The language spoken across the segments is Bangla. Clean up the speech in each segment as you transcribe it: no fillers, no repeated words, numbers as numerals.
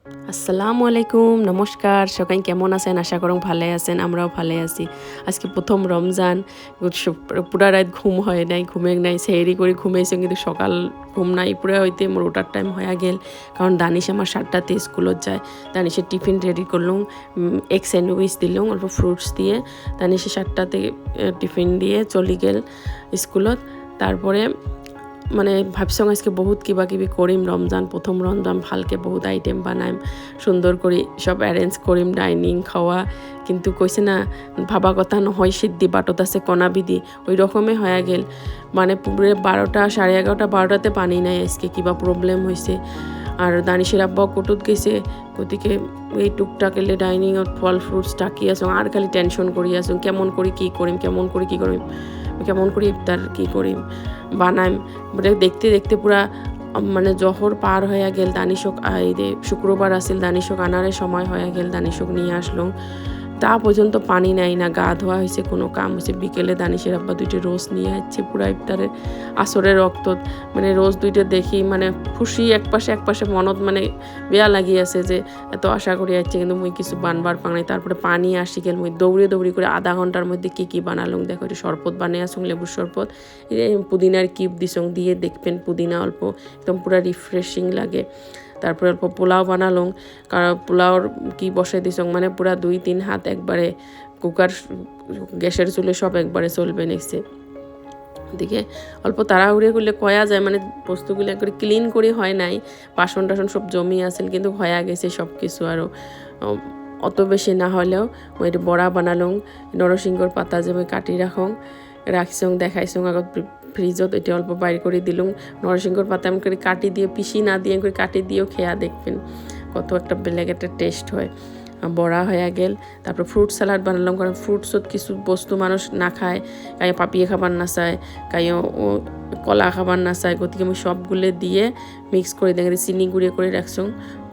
আসসালামু আলাইকুম, নমস্কার। সবাই কেমন আছেন? আশা করুন ভালো আছেন, আমরাও ভালো আছি। আজকে প্রথম রমজান, পুরা রাত ঘুম হয় নাই, ঘুমে নাই, সেহরি করে ঘুমাইছে কিন্তু সকাল ঘুম নাই পুরা হইতে মোর ওঠার টাইম হয়ে গেল। কারণ দানিশ আমার 7টাতে স্কুলত যায়। দানিশের টিফিন রেডি করলুম, এগ স্যান্ডউইচ দিলুম অল্প ফ্রুটস দিয়ে। দানিশে 7টাতে টিফিন দিয়ে চলি গেল স্কুলত। তারপরে মানে ভাবছং আজকে বহুত কিবা কিবি করিম, রমজান প্রথম রমজান ভালকে বহুত আইটেম বানাইম, সুন্দর করে সব অ্যারেঞ্জ করিম, ডাইনিং খাওয়া। কিন্তু কইছে না ভাবা কথা নহয়, সিদ্ধি বাটত আছে কণা বিধি, ওই রকমে হয়ে গেল। মানে পুরে 12টা, 11:30, 12টাতে পানি নাই, আজকে কিবা প্রবলেম হয়েছে। আর দানিশের আব্বা কটুত গেছে, গতিকে এই টুকটাক এলে ডাইনিং ফল ফ্রুটস টাকি আসুন, আর খালি টেনশন করি আসুন কেমন করি কী করিম, কেমন করি কী করিম, কেমন করি ইফতার কী করিম বানাইম। দেখতে দেখতে পুরা মানে জহর পার হয়ে গেল। দানিশক এই যে শুক্রবার আসিল, দানিশক আনারের সময় হয়ে গেল, দানিশক নিয়ে আসলো। তা পর্যন্ত পানি নাই, না গা ধোয়া হয়েছে, কোনো কাম হয়েছে। বিকেলে দানিশের আব্বা 2টি রোজ নিয়ে আসছে পুরা ইফতারের আসরের রক্ত। মানে রোজ 2টা দেখি মানে খুশি, একপাশে মনত মানে বেয়া লাগি আছে যে এত আশা করি যাচ্ছে কিন্তু মুই কিছু বানবার পাং নাই। তারপরে পানি আসি গেল, মুই দৌড়ি করে আধা ঘন্টার মধ্যে কী বানালুম দেখো। এটা শরবত বানিয়ে আসুন, লেবুর শরবত, পুদিনার কিউব দিসং, দিয়ে দেখবেন পুদিনা অল্প, একদম পুরা রিফ্রেশিং লাগে। তারপরে অল্প পোলাও বানালুম, কারণ পোলাওর কি বসে দিসং মানে পুরা 2-3 হাত একবারে কুকার গ্যাসের চুলে সব একবারে চলবে নেক্সে। দিকে অল্প তাড়াহুড়ে করলে কয়া যায়, মানে বস্তুগুলো একবারে ক্লিন করে হয় নাই, বাসন টাসন সব জমি আসেল, কিন্তু হয়ে গেছে সব কিছু। আরও অত বেশি না হলেও ওই বড়া বানালুম, নরসিংহর পাতা যে কাটি রাখছং দেখাইছং আগত ফ্রিজত। এটা অল্প বাইর করে দিলুম, নরসিংহর পাতা এমন করে কাটি দিয়ে, পিসি না দিয়ে করে কাটি দিয়েও খেয়া দেখবেন কত একটা বেলেগ একটা টেস্ট হয়। বড়া হয়ে গেল। তারপর ফ্রুট স্যালাড বানালাম, কারণ ফ্রুটসত কিছু বস্তু মানুষ না খায়, কাইও পাপিয়ে খাবার না চায়, কাইও কলা খাবার না চায়, গতিকে আমি সবগুলো দিয়ে মিক্স করে দেখে চিনি গুঁড়িয়ে করে রাখছুন।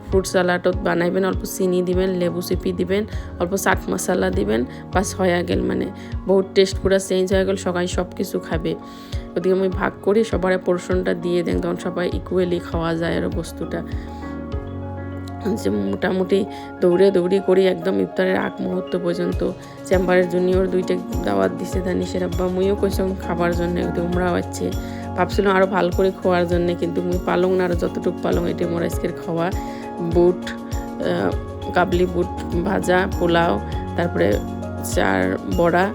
ফ্রুট স্যালাডত বানাইবেন, অল্প চিনি দিবেন, লেবু চিপি দিবেন, অল্প চাট মশলা দিবেন, বাস হয়ে গেল। মানে বহুত টেস্ট পুরো চেঞ্জ হয়ে গেল, সবাই সব কিছু খাবে। ওদিকে আমি ভাগ করি, সবার পোর্শনটা দিয়ে দেন, তখন সবাই ইকুয়ালি খাওয়া যায় আরও বস্তুটা। যে মোটামুটি দৌড়ি করি একদম ইফতারের আগ মুহূর্ত পর্যন্ত। চেম্বারের জুনিয়র 2টা দাওয়াত দিছে, দানিশের আব্বা, মুইও কইসং খাবার জন্য, তোমরাও আছে। ভাবছিলাম আরও ভালো করে খাওয়ার জন্য, কিন্তু মুই পালং না, আরও যতটুকু পালং এটি মোর আজকের খাওয়া। বুট, কাবলি বুট ভাজা, পোলাও, তারপরে চার বড়া,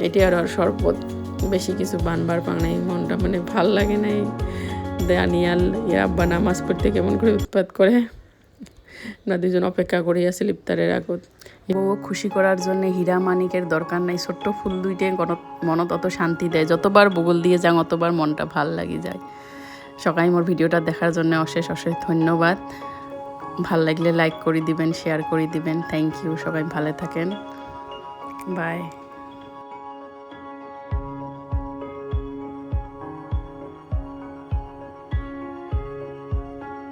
এটি আর শরবত। বেশি কিছু বানবার পাং নাই, মনটা মানে ভাল লাগে নাই। দানিয়াল আব্বা নামাজ পড়তে কেমন করে উৎপাত করে, না 2জন অপেক্ষা করে আসে ইফতারের আগত। ও খুশি করার জন্য হীরা মানিকের দরকার নাই, ছোট্ট ফুল 2টাই মনত অত শান্তি দেয়। যতবার বগল দিয়ে যাং অতবার মনটা ভাল লাগি যায়। সবাই মোর ভিডিওটা দেখার জন্য অশেষ ধন্যবাদ। ভাল লাগলে লাইক করে দিবেন, শেয়ার করে দিবেন। থ্যাংক ইউ, সবাই ভালো থাকেন, বাই।